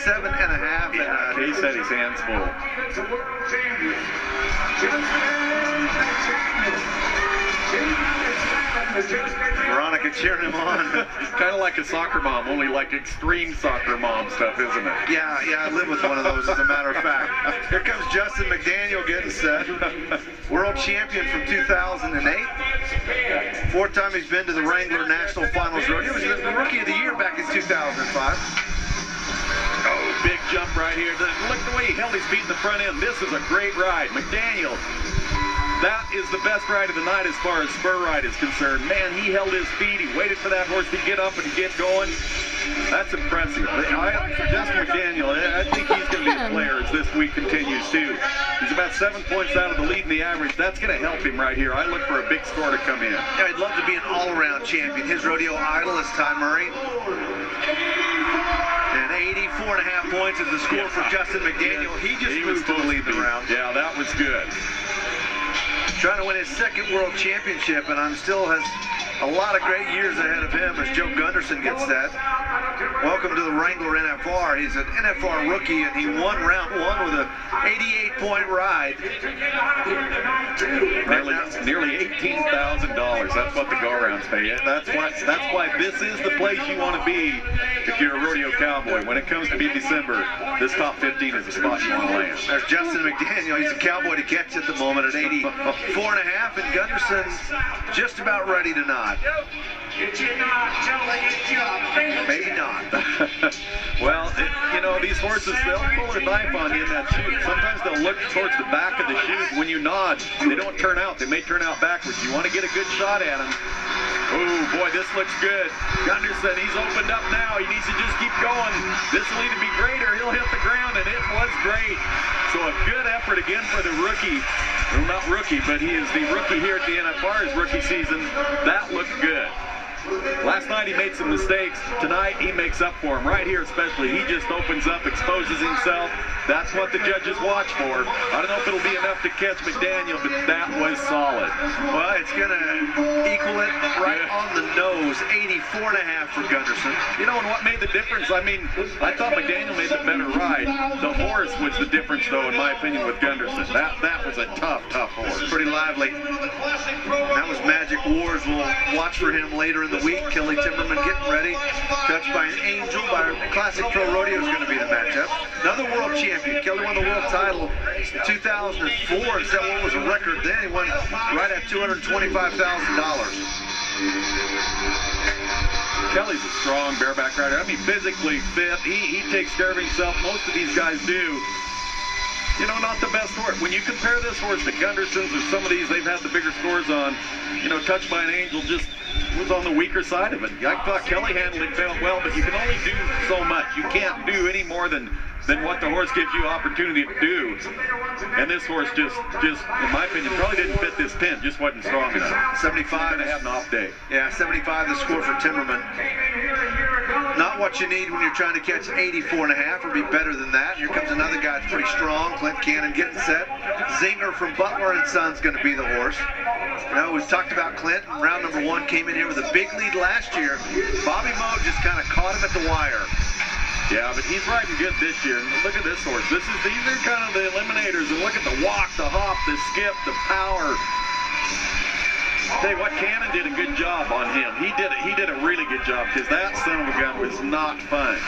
7.5. Yeah, he said his hands full. Veronica cheering him on. Kind of like a soccer mom, only like extreme soccer mom stuff, isn't it? Yeah, I live with one of those, as a matter of fact. Here comes Justin McDaniel getting set. World champion from 2008. Fourth time he's been to the Wrangler National Finals Rodeo. He was the Rookie of the Year back in 2005. Oh, big jump right here. Look the way he held his feet in the front end. This is a great ride. McDaniel, that is the best ride of the night as far as spur ride is concerned. Man, he held his feet. He waited for that horse to get up and get going. That's impressive. Justin McDaniel, I think he's going to be a player as this week continues, too. He's about 7 points out of the lead in the average. That's going to help him right here. I look for a big score to come in. Yeah, I'd love to be an all-around champion. His rodeo idol is Ty Murray. And 84.5 points is the score for Justin McDaniel. He just moved to the lead the round. Yeah, that was good. Trying to win his second world championship, and still has a lot of great years ahead of him as Joe Gunderson gets set. Welcome to the Wrangler NFR. He's an NFR rookie, and he won round one with a 88-point ride. Nearly $18,000. That's what the go-rounds pay. That's why this is the place you want to be if you're a rodeo cowboy. When it comes to December, this top 15 is the spot you want to land. There's Justin McDaniel. He's a cowboy to catch at the moment at 84.5, and Gunderson's just about ready to nod. Maybe not. Well, these horses, they'll pull a knife on you in that chute. Sometimes they'll look towards the back of the chute. When you nod, they don't turn out. They may turn out backwards. You want to get a good shot at them. Oh, boy, this looks good. Gunderson, he's opened up now. He needs to just keep going. This will either be great or he'll hit the ground, and it was great. So a good effort again for the rookie. Well, not rookie, but he is the rookie here at the NFR, his rookie season. That looked good. Last night he made some mistakes. Tonight he makes up for them. Right here especially, he just opens up, exposes himself. That's what the judges watch for. I don't know if it'll be enough to catch McDaniel, but that was solid. Well, it's going to equal it right on the nose. 84.5 for Gunderson. You know, and what made the difference? I mean, I thought McDaniel made the better ride. The horse was the difference, though, in my opinion, with Gunderson. That was a tough horse. Pretty lively. That was Magic Wars. We'll watch for him later in the week. Kelly Timberman getting ready. Touched by an Angel by Classic Pro Rodeo is going to be the matchup. Another world champion. Kelly won the world title in 2004 and set what was a record then. He won right at $225,000. Kelly's a strong bareback rider. I mean, physically fit. He takes care of himself. Most of these guys do. You know, not the best horse. When you compare this horse to Gunderson's or some of these they've had the bigger scores on, Touched by an Angel just was on the weaker side of it. I thought Kelly handled it well, but you can only do so much. You can't do any more than what the horse gives you opportunity to do. And this horse just, in my opinion, probably didn't fit this pin. Just wasn't strong enough. 75. They had an off day. Yeah, 75 the score for Timberman. Not what you need when you're trying to catch 84.5 or be better than that. Here comes another guy that's pretty strong. Clint Cannon getting set. Zinger from Butler & Sons going to be the horse. We've talked about Clint. Round number one came in here with a big lead last year. Bobby Moe just kind of caught him at the wire. Yeah, but he's riding good this year. Look at this horse. These are kind of the eliminators. And look at the walk, the hop, the skip, the power. I'll tell you what, Cannon did a good job on him. He did a really good job because that son of a gun was not fun.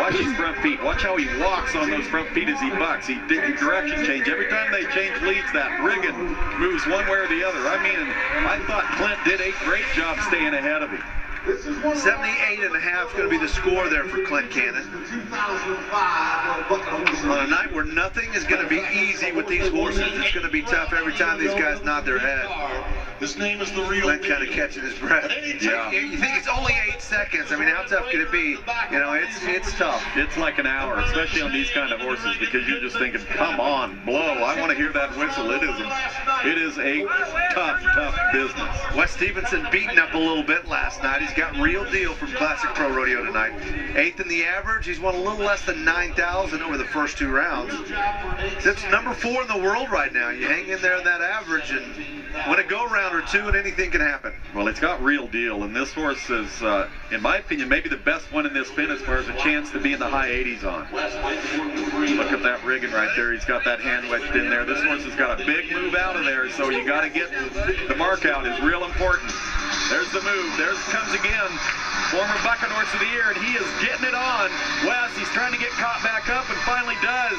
Watch his front feet. Watch how he walks on those front feet as he bucks. He did a direction change. Every time they change leads, that rigging moves one way or the other. I mean, I thought Clint did a great job staying ahead of him. 78.5 is going to be the score there for Clint Cannon. On a night where nothing is going to be easy with these horses, it's going to be tough every time these guys nod their head. His name is the real Clint kind of catching his breath. Yeah. You think it's only 8 seconds. I mean, how tough could it be? It's tough. It's like an hour, especially on these kind of horses, because you're just thinking, come on, blow. I want to hear that whistle. It is a tough business. Wes Stevenson beaten up a little bit last night. He's got real deal from Classic Pro Rodeo tonight. 8th in the average. He's won a little less than 9,000 over the first 2 rounds. That's number 4 in the world right now. You hang in there in that average, and win a go-round or two, and anything can happen. Well, it's got real deal, and this horse is, in my opinion, maybe the best one in this pin as far as a chance to be in the high 80s on. Look at that rigging right there. He's got that hand wedged in there. This horse has got a big move out of there, so you got to get the mark out is real important. There's the move. There comes again. Former Bucking Horse of the Year, and he is getting it on. Wes, he's trying to get caught back up and finally does.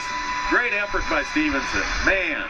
Great effort by Stevenson. Man.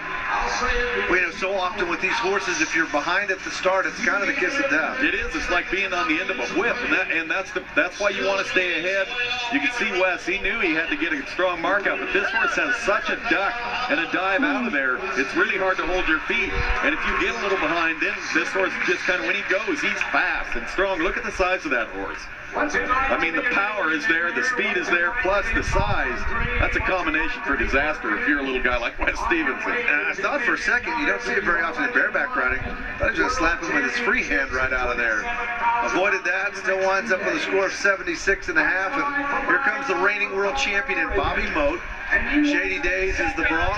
Well, you know, so often with these horses, if you're behind at the start, it's kind of the kiss of death. It is. It's like being on the end of a whip, and that's why you want to stay ahead. You can see Wes. He knew he had to get a strong mark out, but this horse has such a duck and a dive out of there. It's really hard to hold your feet, and if you get a little behind, then this horse just kind of, when he goes, he's fast and strong. Look at the size of that horse. I mean, the power is there, the speed is there, plus the size. That's a combination for disaster if you're a little guy like Wes Stevenson. And I thought for a second, you don't see it very often in bareback riding, I was going to slap him with his free hand right out of there. Avoided that, still winds up with a score of 76.5, and here comes the reigning world champion in Bobby Moat. Shady Days is the Bronc.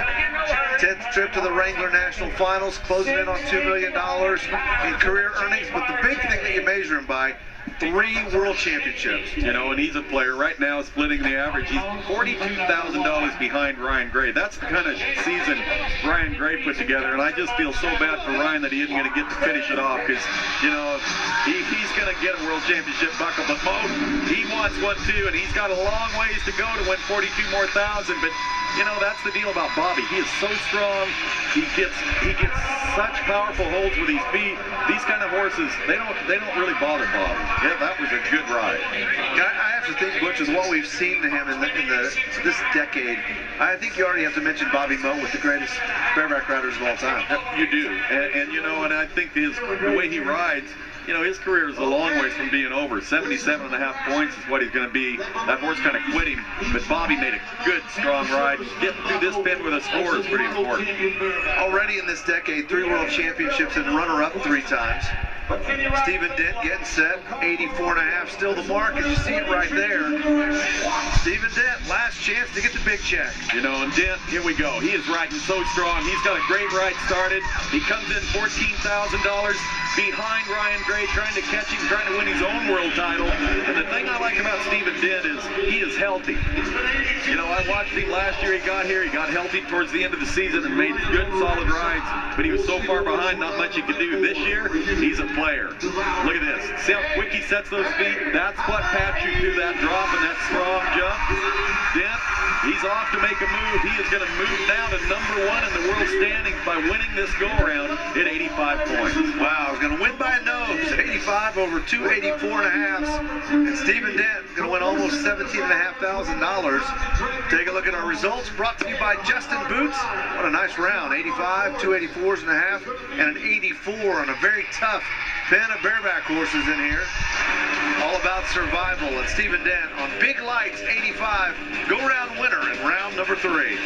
10th trip to the Wrangler National Finals, closing in on $2 million in career earnings, but the big thing that you measure him by, 3 world championships. You know, and he's a player right now splitting the average. He's $42,000 behind Ryan Gray. That's the kind of season Ryan Gray put together, and I just feel so bad for Ryan that he isn't going to get to finish it off because, you know, he's going to get a world championship buckle, but Mo, he wants one too, and he's got a long ways to go to win 42 more thousand, but you know, that's the deal about Bobby. He is so strong. He gets such powerful holds with his feet. These kind of horses, they don't really bother Bobby. Yeah, that was a good ride. I have to think, Butch, is what we've seen to him in this decade. I think you already have to mention Bobby Moat with the greatest bareback riders of all time. You do, and you know, and I think the way he rides. You know, his career is a long ways from being over. 77.5 points is what he's going to be. That horse kind of quit him, but Bobby made a good, strong ride. Getting through this pin with a score is pretty important. Already in this decade, 3 world championships and runner-up 3 times. Stephen Dent getting set, 84.5, still the mark, and you see it right there. Stephen Dent, last chance to get the big check. You know, and Dent, here we go. He is riding so strong. He's got a great ride started. He comes in $14,000 behind Ryan Gray, trying to catch him, trying to win his own world title. And the thing I like about Stephen Dent is he is healthy. You know, I watched him last year. He got here. He got healthy towards the end of the season and made good, solid rides. But he was so far behind, not much he could do. This year, he's a player. Look at this. See how quick he sets those feet? That's what pats you through that drop and that strong jump. Dent, he's off to make a move. He is going to move down to #1 in the world standings by winning this go-around at 85 points. Wow, he's going to win by a nose. 85 over 284.5. And Stephen Dent going to win almost $17,500. Take a look at our results, brought to you by Justin Boots. What a nice round. 85, 284.5, and an 84 on a very tough pen of bareback horses in here. All about survival. And Stephen Dent on Big Lights 85, go-round winner in round number 3.